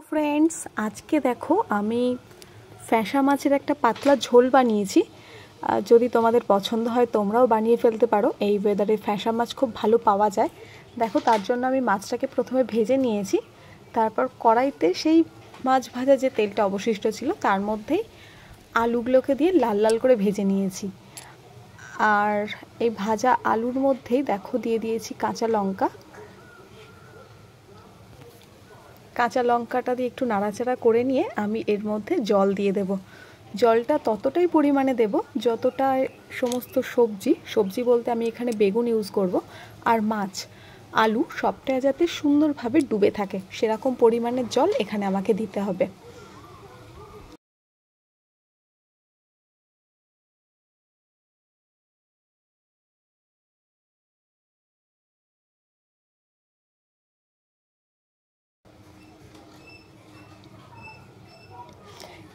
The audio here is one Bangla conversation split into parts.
फ्रेंड्स आज के देखो आमी फैशा माछेर एक पातला झोल बानिয়েছি। যদি তোমাদের পছন্দ হয় তোমরাও বানিয়ে ফেলতে পারো। এই ওয়েদারে ফ্যাশা মাছ খুব ভালো পাওয়া যায়। দেখো তার জন্য আমি মাছটাকে প্রথমে ভেজে নিয়েছি, তারপর কড়াইতে সেই মাছ ভাজা যে তেলটা অবশিষ্ট ছিল তার মধ্যেই আলুগুলোকে দিয়ে লাল লাল করে ভেজে নিয়েছি। আর এই ভাজা আলুর মধ্যেই দেখো দিয়ে দিয়েছি কাঁচা লঙ্কাটা দিয়ে একটু নাড়াচাড়া করে নিয়ে আমি এর মধ্যে জল দিয়ে দেব। জলটা ততটাই পরিমাণে দেব যতটা সমস্ত সবজি বলতে আমি এখানে বেগুন ইউজ করব, আর মাছ আলু সবটা যাতে সুন্দরভাবে ডুবে থাকে সেরকম পরিমাণের জল এখানে আমাকে দিতে হবে।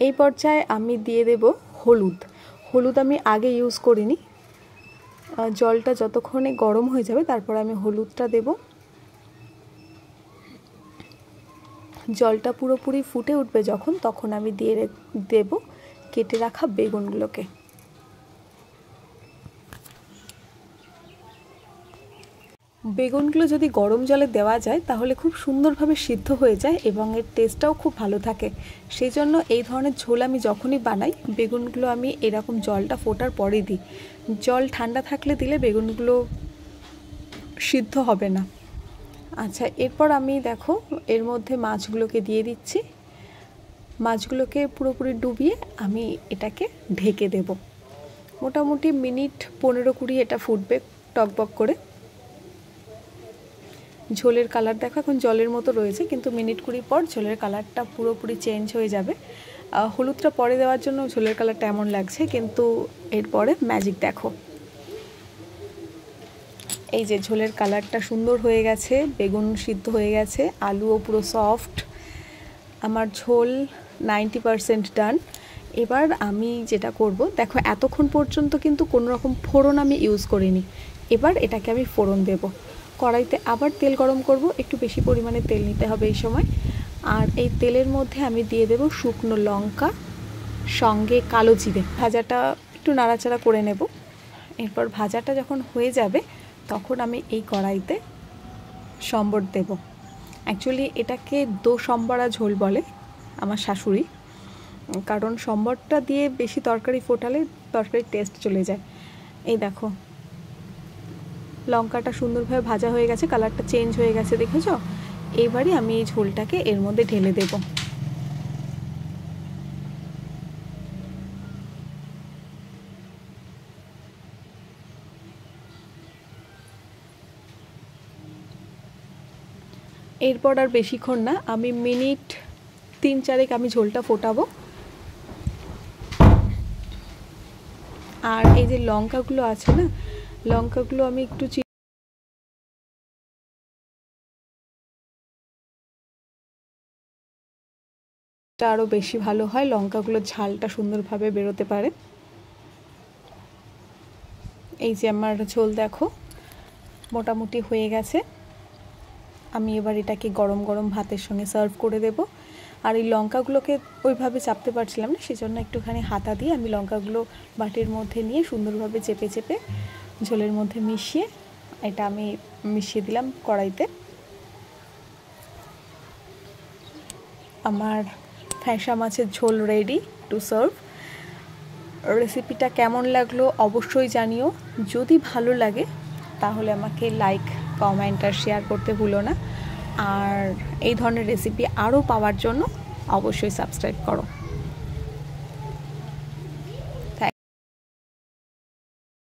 এই পর্যায়ে আমি দিয়ে দেব হলুদ আমি আগে ইউজ করিনি। জলটা যতক্ষণে গরম হয়ে যাবে তারপর আমি হলুদটা দেব। জলটা পুরোপুরি ফুটে উঠবে যখন, তখন আমি দিয়ে দেব কেটে রাখা বেগুনগুলোকে। বেগুনগুলো যদি গরম জলে দেওয়া যায় তাহলে খুব সুন্দরভাবে সিদ্ধ হয়ে যায় এবং এর টেস্টটাও খুব ভালো থাকে। সেই জন্য এই ধরনের ঝোল আমি যখনই বানাই বেগুনগুলো আমি এরকম জলটা ফোটার পরে দিই। জল ঠান্ডা থাকলে দিলে বেগুনগুলো সিদ্ধ হবে না। আচ্ছা, এরপর আমি দেখো এর মধ্যে মাছগুলোকে দিয়ে দিচ্ছি। মাছগুলোকে পুরোপুরি ডুবিয়ে আমি এটাকে ঢেকে দেব। মোটামুটি মিনিট 15-20 এটা ফুটবে টকবক করে। ঝোলের কালার দেখো এখন জলের মতো রয়েছে, কিন্তু মিনিট 20 পর ঝোলের কালারটা পুরোপুরি চেঞ্জ হয়ে যাবে। হলুদটা পরে দেওয়ার জন্য ঝোলের কালারটা এমন লাগছে, কিন্তু এরপরে ম্যাজিক দেখো, এই যে ঝোলের কালারটা সুন্দর হয়ে গেছে, বেগুন সিদ্ধ হয়ে গেছে, আলুও পুরো সফট। আমার ঝোল 90% ডান। এবার আমি যেটা করব দেখো, এতক্ষণ পর্যন্ত কিন্তু কোনো রকম ফোড়ন আমি ইউজ করিনি। এবার এটাকে আমি ফোড়ন দেব। কড়াইতে আবার তেল গরম করব, একটু বেশি পরিমাণে তেল নিতে হবে এই সময়। আর এই তেলের মধ্যে আমি দিয়ে দেব শুকনো লঙ্কা, সঙ্গে কালো জিরে। ভাজাটা একটু নাড়াচাড়া করে নেব। এরপর ভাজাটা যখন হয়ে যাবে তখন আমি এই কড়াইতে সম্বর দেব। অ্যাকচুয়ালি এটাকে সম্বরা ঝোল বলে আমার শাশুড়ি, কারণ সম্বরটা দিয়ে বেশি তরকারি ফোটালে তরকারির টেস্ট চলে যায়। এই দেখো লঙ্কাটা সুন্দরভাবে ভাজা হয়ে গেছে, কালারটা চেঞ্জ হয়ে গেছে, দেখেছ? এবারে আমি এই ঝোলটাকে এর মধ্যে ঢেলে দেব। এরপর আর বেশিক্ষণ না, আমি মিনিট 3-4 আমি ঝোলটা ফোটাবো। আর এই যে লঙ্কাগুলো আছে না, লঙ্কাগুলো আমি একটু আরও বেশি ভালো হয়, লঙ্কাগুলোর ঝালটা সুন্দরভাবে বেরোতে পারে। এই যে আমার ঝোল দেখো মোটামুটি হয়ে গেছে। আমি এবার এটাকে গরম গরম ভাতের সঙ্গে সার্ভ করে দেব। আর এই লঙ্কাগুলোকে ওইভাবে চাপতে পারছিলাম না, সেজন্য একটুখানি হাতা দিয়ে আমি লঙ্কাগুলো বাটির মধ্যে নিয়ে সুন্দরভাবে চেপে চেপে ঝোলের মধ্যে মিশিয়ে এটা আমি মিশিয়ে দিলাম কড়াইতে। আমার ফ্যাশা মাছের ঝোল রেডি টু সার্ভ। রেসিপিটা কেমন লাগলো অবশ্যই জানিও। যদি ভালো লাগে তাহলে আমাকে লাইক, কমেন্ট আর শেয়ার করতে ভুলো না। আর এই ধরনের রেসিপি আরও পাওয়ার জন্য অবশ্যই সাবস্ক্রাইব করো।